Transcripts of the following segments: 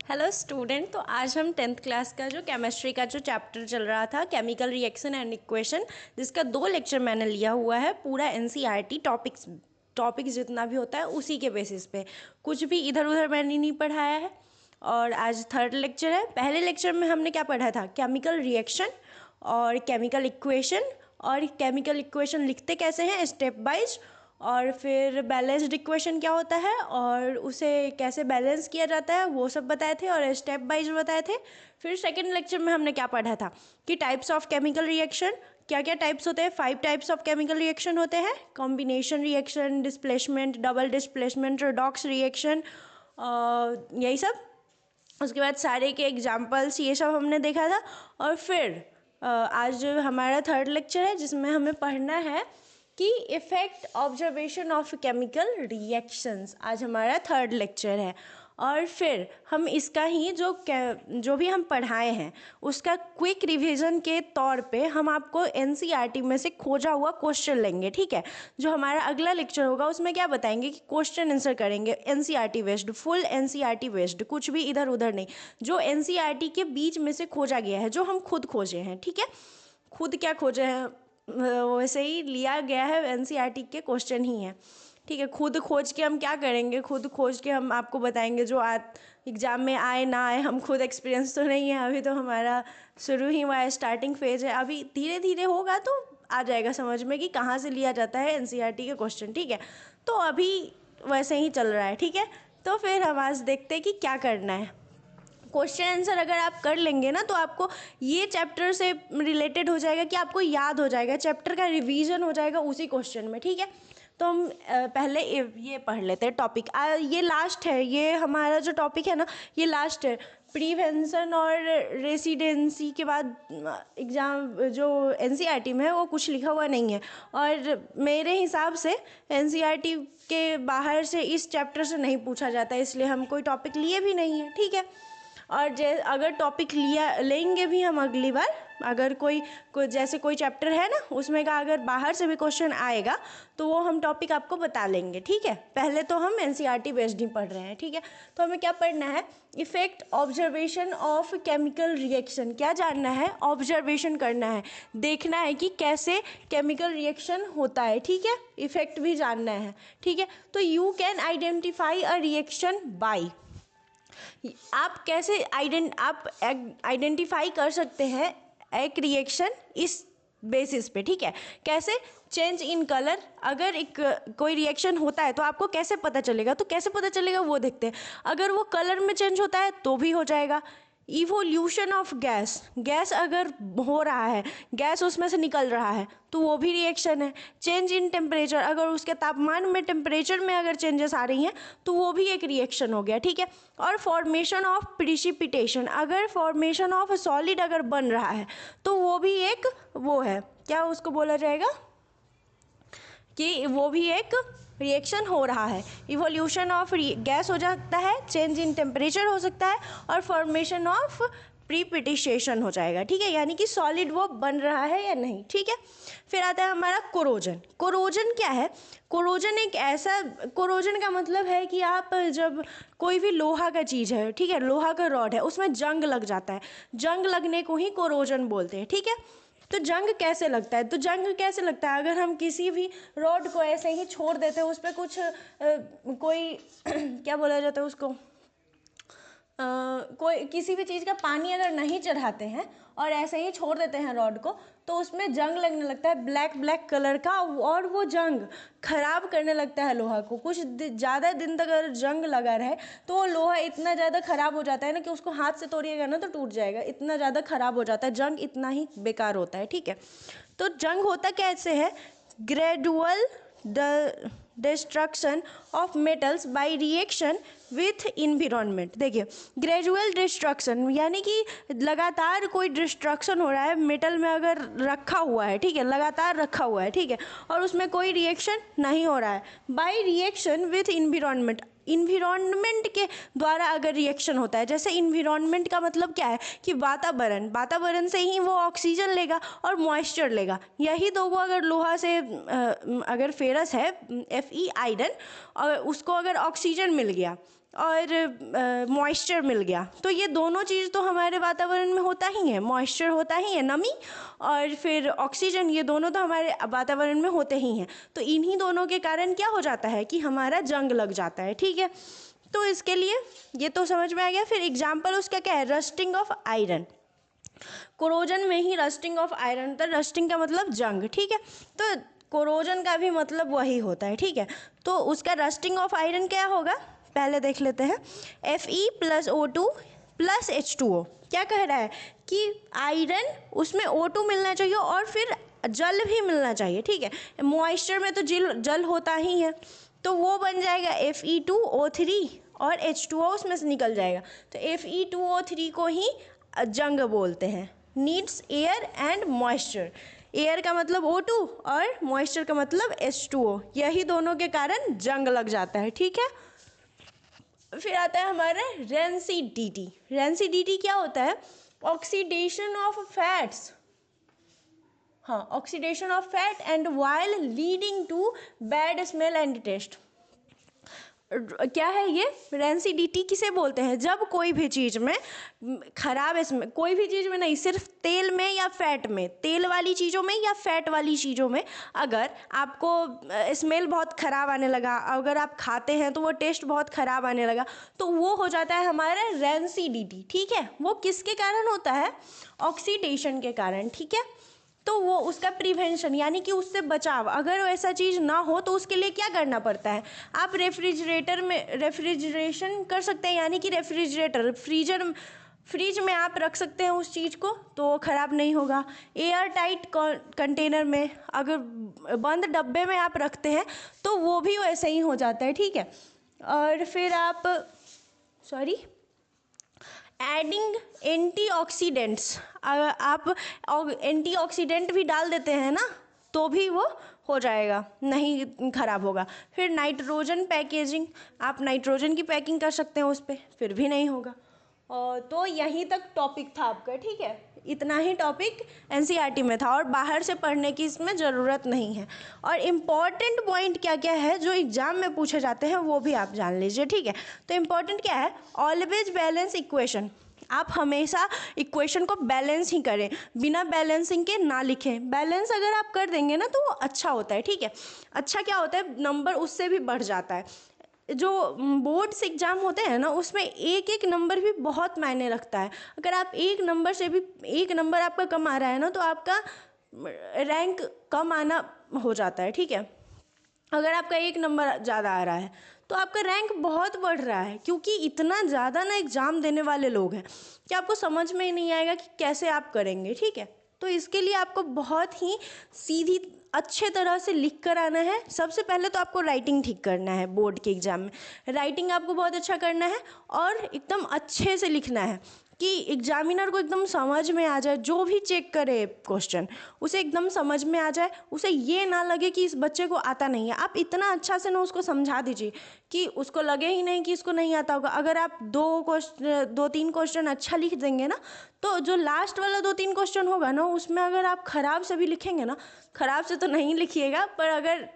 Hello student. तो आज हम 10th क्लास का जो केमिस्ट्री का जो चैप्टर चल रहा था केमिकल रिएक्शन एंड इक्वेशन, जिसका 2 लेक्चर मैंने लिया हुआ है। पूरा एनसीईआरटी टॉपिक्स जितना भी होता है उसी के बेसिस पे, कुछ भी इधर उधर मैंने नहीं पढ़ाया है। और आज 3rd लेक्चर है। पहले लेक्चर में हमने क्या पढ़ा था? केमिकल रिएक्शन और केमिकल इक्वेशन, और केमिकल इक्वेशन लिखते कैसे हैं स्टेप वाइज, और फिर बैलेंस्ड इक्वेशन क्या होता है और उसे कैसे बैलेंस किया जाता है वो सब बताए थे और स्टेप वाइज बताए थे। फिर सेकंड लेक्चर में हमने क्या पढ़ा था कि टाइप्स ऑफ केमिकल रिएक्शन, क्या क्या टाइप्स होते हैं। 5 टाइप्स ऑफ केमिकल रिएक्शन होते हैं: combination reaction, displacement, double displacement, redox reaction, यही सब। उसके बाद सारे के एग्जाम्पल्स, ये सब हमने देखा था। और फिर आज जो हमारा 3rd लेक्चर है जिसमें हमें पढ़ना है कि effect observation of chemical reactions, आज हमारा 3rd लेक्चर है। और फिर हम इसका ही जो भी हम पढ़ाए हैं उसका क्विक रिवीजन के तौर पे हम आपको एनसीईआरटी में से खोजा हुआ क्वेश्चन लेंगे, ठीक है। जो हमारा अगला लेक्चर होगा उसमें क्या बताएंगे कि क्वेश्चन आंसर करेंगे NCERT based, full NCERT based, कुछ भी इधर उधर नहीं, जो एनसीईआरटी के बीच में से खोजा गया है, जो हम खुद खोजे हैं, ठीक है। खुद क्या खोजे हैं, वैसे ही लिया गया है, एनसीईआरटी के क्वेश्चन ही है, ठीक है। खुद खोज के हम क्या करेंगे, खुद खोज के हम आपको बताएंगे जो एग्ज़ाम में आए ना आए। हम खुद एक्सपीरियंस तो नहीं है, अभी तो हमारा शुरू ही हुआ है, स्टार्टिंग फेज है। अभी धीरे धीरे होगा तो आ जाएगा समझ में कि कहाँ से लिया जाता है एनसीईआरटी के क्वेश्चन, ठीक है। तो अभी वैसे ही चल रहा है, ठीक है। तो फिर हम आज देखते हैं कि क्या करना है। क्वेश्चन आंसर अगर आप कर लेंगे ना तो आपको ये चैप्टर से रिलेटेड हो जाएगा कि आपको याद हो जाएगा, चैप्टर का रिवीजन हो जाएगा उसी क्वेश्चन में, ठीक है। तो हम पहले ये पढ़ लेते हैं टॉपिक। ये लास्ट है, ये हमारा जो टॉपिक है ना ये लास्ट है। प्रिवेंशन और रेसिडेंसी के बाद एग्ज़ाम जो एनसीईआरटी में है वो कुछ लिखा हुआ नहीं है, और मेरे हिसाब से एनसीईआरटी के बाहर से इस चैप्टर से नहीं पूछा जाता है, इसलिए हम कोई टॉपिक लिए भी नहीं है, ठीक है। और अगर टॉपिक लेंगे भी हम अगली बार, अगर कोई जैसे कोई चैप्टर है ना उसमें का अगर बाहर से भी क्वेश्चन आएगा तो वो हम टॉपिक आपको बता लेंगे, ठीक है। पहले तो हम एनसीईआरटी बेस्ड ही पढ़ रहे हैं, ठीक है। तो हमें क्या पढ़ना है? Effect observation of chemical reaction. क्या जानना है? ऑब्जर्वेशन करना है, देखना है कि कैसे केमिकल रिएक्शन होता है, ठीक है। इफेक्ट भी जानना है, ठीक है। तो you can identify a reaction by, आप कैसे आइडेंटिफाई कर सकते हैं एक रिएक्शन इस बेसिस पे, ठीक है। कैसे? चेंज इन कलर, अगर एक कोई रिएक्शन होता है तो आपको कैसे पता चलेगा, तो कैसे पता चलेगा वो देखते हैं। अगर वो कलर में चेंज होता है तो भी हो जाएगा। इवोल्यूशन ऑफ गैस, गैस अगर हो रहा है, गैस उसमें से निकल रहा है तो वो भी रिएक्शन है। चेंज इन टेम्परेचर, अगर उसके तापमान में, टेम्परेचर में अगर चेंजेस आ रही हैं तो वो भी एक रिएक्शन हो गया, ठीक है। और फॉर्मेशन ऑफ प्रिसिपिटेशन, अगर फॉर्मेशन ऑफ सॉलिड अगर बन रहा है तो वो भी एक वो है, क्या उसको बोला जाएगा कि वो भी एक रिएक्शन हो रहा है। इवोल्यूशन ऑफ गैस हो सकता है, चेंज इन टेम्परेचर हो सकता है, और फॉर्मेशन ऑफ प्रीपिटिशेशन हो जाएगा, ठीक है। यानी कि सॉलिड वो बन रहा है या नहीं, ठीक है। फिर आता है हमारा कोरोजन। कोरोजन क्या है? कोरोजन एक ऐसा, कोरोजन का मतलब है कि आप जब कोई भी लोहा का चीज़ है, ठीक है, लोहा का रॉड है, उसमें जंग लग जाता है, जंग लगने को ही कोरोजन बोलते हैं, ठीक है। तो जंग कैसे लगता है? तो जंग कैसे लगता है? अगर हम किसी भी रॉड को ऐसे ही छोड़ देते हैं, उस पर कुछ कोई क्या बोला जाता है उसको, कोई किसी भी चीज़ का पानी अगर नहीं चढ़ाते हैं और ऐसे ही छोड़ देते हैं रॉड को, तो उसमें जंग लगने लगता है, ब्लैक ब्लैक कलर का, और वो जंग खराब करने लगता है लोहा को। कुछ ज़्यादा दिन तक अगर जंग लगा रहे तो वो लोहा इतना ज़्यादा ख़राब हो जाता है ना कि उसको हाथ से तोड़िएगा ना तो टूट जाएगा, इतना ज़्यादा ख़राब हो जाता है, जंग इतना ही बेकार होता है, ठीक है। तो जंग होता कैसे है? Gradual destruction of metals by reaction with environment. देखिए, ग्रेजुअल डिस्ट्रक्शन यानी कि लगातार कोई डिस्ट्रक्शन हो रहा है मेटल में, अगर रखा हुआ है, ठीक है, लगातार रखा हुआ है, ठीक है, और उसमें कोई रिएक्शन नहीं हो रहा है। By reaction with environment, environment के द्वारा अगर रिएक्शन होता है, जैसे इन्वायरमेंट का मतलब क्या है कि वातावरण, वातावरण से ही वो ऑक्सीजन लेगा और मॉइस्चर लेगा। यही दो वो अगर लोहा से अगर फेरस है Fe आयरन, और उसको अगर ऑक्सीजन मिल गया, और मॉइस्चर मिल गया। तो ये दोनों चीज़ तो हमारे वातावरण में होता ही है, मॉइस्चर होता ही है, नमी, और फिर ऑक्सीजन, ये दोनों तो हमारे वातावरण में होते ही हैं। तो इन्हीं दोनों के कारण क्या हो जाता है कि हमारा जंग लग जाता है, ठीक है। तो इसके लिए ये तो समझ में आ गया। फिर एग्जाम्पल उसका क्या है, रस्टिंग ऑफ आयरन। कोरोजन में ही रस्टिंग ऑफ आयरन होता है, रस्टिंग का मतलब जंग, ठीक है। तो कोरोजन का भी मतलब वही होता है, ठीक है। तो उसका रस्टिंग ऑफ आयरन क्या होगा, पहले देख लेते हैं। Fe+O2 + H2O क्या कह रहा है कि आयरन उसमें O2 मिलना चाहिए और फिर जल भी मिलना चाहिए, ठीक है। मॉइस्चर में तो जल होता ही है, तो वो बन जाएगा Fe2O3 और H2O उसमें से निकल जाएगा। तो Fe2O3 को ही जंग बोलते हैं। Needs air and moisture, air का मतलब O2 और मॉइस्चर का मतलब H2O, यही दोनों के कारण जंग लग जाता है, ठीक है। फिर आता है हमारा रेंसिडिटी। रेंसिडिटी क्या होता है, ऑक्सीडेशन ऑफ फैट्स, हाँ, oxidation of fat and while leading to bad smell and taste. क्या है ये रेंसिडिटी, किसे बोलते हैं, जब कोई भी चीज़ में खराब इसमें, कोई भी चीज़ में नहीं, सिर्फ तेल में या फैट में, तेल वाली चीज़ों में या फैट वाली चीज़ों में अगर आपको स्मेल बहुत ख़राब आने लगा, अगर आप खाते हैं तो वो टेस्ट बहुत ख़राब आने लगा, तो वो हो जाता है हमारा रेंसिडिटी, ठीक है। वो किसके कारण होता है, ऑक्सीडेशन के कारण, ठीक है। तो वो उसका प्रिवेंशन यानी कि उससे बचाव, अगर ऐसा चीज़ ना हो तो उसके लिए क्या करना पड़ता है, आप रेफ्रिजरेटर में रेफ्रिजरेशन कर सकते हैं, यानी कि रेफ्रिजरेटर फ्रिज में आप रख सकते हैं उस चीज़ को, तो वो ख़राब नहीं होगा। एयर टाइट कंटेनर में, अगर बंद डब्बे में आप रखते हैं तो वो भी वैसे ही हो जाता है, ठीक है। और फिर आप एडिंग एंटीऑक्सीडेंट्स, आप एंटीऑक्सीडेंट भी डाल देते हैं ना, तो भी वो हो जाएगा, नहीं ख़राब होगा। फिर नाइट्रोजन पैकेजिंग, आप नाइट्रोजन की पैकिंग कर सकते हैं उस पर, फिर भी नहीं होगा। और तो यहीं तक टॉपिक था आपका, ठीक है। इतना ही टॉपिक एनसीईआरटी में था और बाहर से पढ़ने की इसमें ज़रूरत नहीं है। और इम्पॉर्टेंट पॉइंट क्या क्या है जो एग्ज़ाम में पूछे जाते हैं वो भी आप जान लीजिए, ठीक है। तो इम्पॉर्टेंट क्या है, ऑलवेज बैलेंस इक्वेशन, आप हमेशा इक्वेशन को बैलेंस ही करें, बिना बैलेंसिंग के ना लिखें। बैलेंस अगर आप कर देंगे ना तो वो अच्छा होता है, ठीक है। अच्छा क्या होता है, नंबर उससे भी बढ़ जाता है। जो बोर्ड्स एग्ज़ाम होते हैं ना उसमें एक एक नंबर भी बहुत मायने रखता है। अगर आप एक नंबर से भी, एक नंबर आपका कम आ रहा है ना तो आपका रैंक कम आना हो जाता है, ठीक है। अगर आपका एक नंबर ज़्यादा आ रहा है तो आपका रैंक बहुत बढ़ रहा है, क्योंकि इतना ज़्यादा ना एग्ज़ाम देने वाले लोग हैं कि आपको समझ में ही नहीं आएगा कि कैसे आप करेंगे, ठीक है। तो इसके लिए आपको बहुत ही सीधी अच्छे तरह से लिख कर आना है। सबसे पहले तो आपको राइटिंग ठीक करना है, बोर्ड के एग्ज़ाम में राइटिंग आपको बहुत अच्छा करना है और एकदम अच्छे से लिखना है कि एग्जामिनर को एकदम समझ में आ जाए, जो भी चेक करे क्वेश्चन उसे एकदम समझ में आ जाए, उसे ये ना लगे कि इस बच्चे को आता नहीं है। आप इतना अच्छा से ना उसको समझा दीजिए कि उसको लगे ही नहीं कि इसको नहीं आता होगा। अगर आप 2-3 क्वेश्चन अच्छा लिख देंगे ना तो जो लास्ट वाला 2-3 क्वेश्चन होगा ना उसमें अगर आप ख़राब से भी लिखेंगे ना, ख़राब से तो नहीं लिखिएगा, पर अगर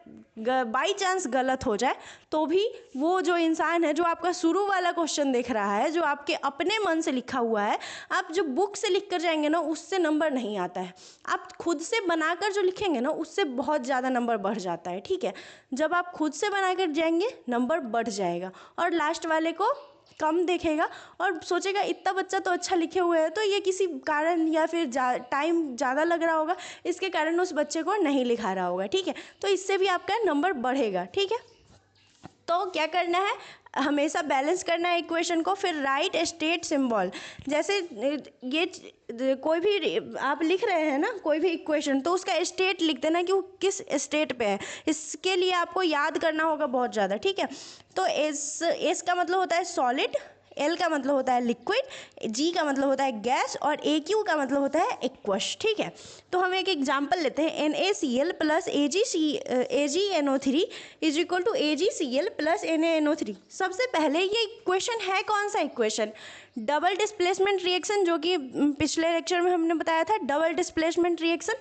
बाई चांस गलत हो जाए तो भी वो जो इंसान है जो आपका शुरू वाला क्वेश्चन देख रहा है, जो आपके अपने मन से लिखा हुआ है, आप जो बुक से लिख कर जाएंगे ना उससे नंबर नहीं आता है। आप खुद से बनाकर जो लिखेंगे ना उससे बहुत ज़्यादा नंबर बढ़ जाता है, ठीक है। जब आप खुद से बनाकर जाएंगे नंबर बढ़ जाएगा और लास्ट वाले को कम देखेगा और सोचेगा इतना बच्चा तो अच्छा लिखे हुए है, तो ये किसी कारण या फिर टाइम ज़्यादा लग रहा होगा, इसके कारण उस बच्चे को नहीं लिखा रहा होगा, ठीक है। तो इससे भी आपका नंबर बढ़ेगा, ठीक है। तो क्या करना है, हमेशा बैलेंस करना है इक्वेशन को। फिर राइट स्टेट सिंबल, जैसे ये कोई भी आप लिख रहे हैं ना कोई भी इक्वेशन, तो उसका स्टेट लिख देना कि वो किस स्टेट पे है। इसके लिए आपको याद करना होगा बहुत ज़्यादा, ठीक है। तो एस का मतलब होता है सॉलिड, एल का मतलब होता है लिक्विड, जी का मतलब होता है गैस और ए क्यू का मतलब होता है एक्वस, ठीक है। तो हम एक एग्जांपल लेते हैं, NaCl + AgNO3 = AgCl + NaNO3। सबसे पहले ये इक्वेशन है कौन सा इक्वेशन, डबल डिस्प्लेसमेंट रिएक्शन, जो कि पिछले लेक्चर में हमने बताया था, डबल डिस्प्लेसमेंट रिएक्शन,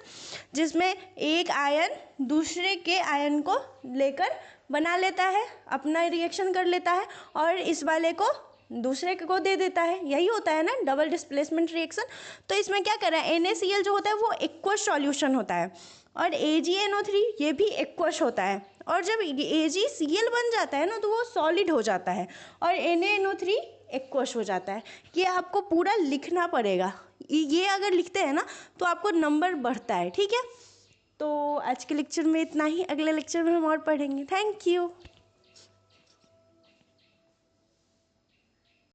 जिसमें एक आयन दूसरे के आयन को लेकर बना लेता है, अपना रिएक्शन कर लेता है और इस वाले को दूसरे को दे देता है। यही होता है ना डबल डिस्प्लेसमेंट रिएक्शन। तो इसमें क्या कर रहा है, NaCl जो होता है वो एक्वस सॉल्यूशन होता है और AgNO3 ये भी एक्वस होता है। और जब AgCl बन जाता है ना तो वो सॉलिड हो जाता है और NaNO3 एक्वस हो जाता है। ये आपको पूरा लिखना पड़ेगा, ये अगर लिखते हैं ना तो आपको नंबर बढ़ता है। ठीक है, तो आज के लेक्चर में इतना ही, अगले लेक्चर में हम और पढ़ेंगे। Thank you.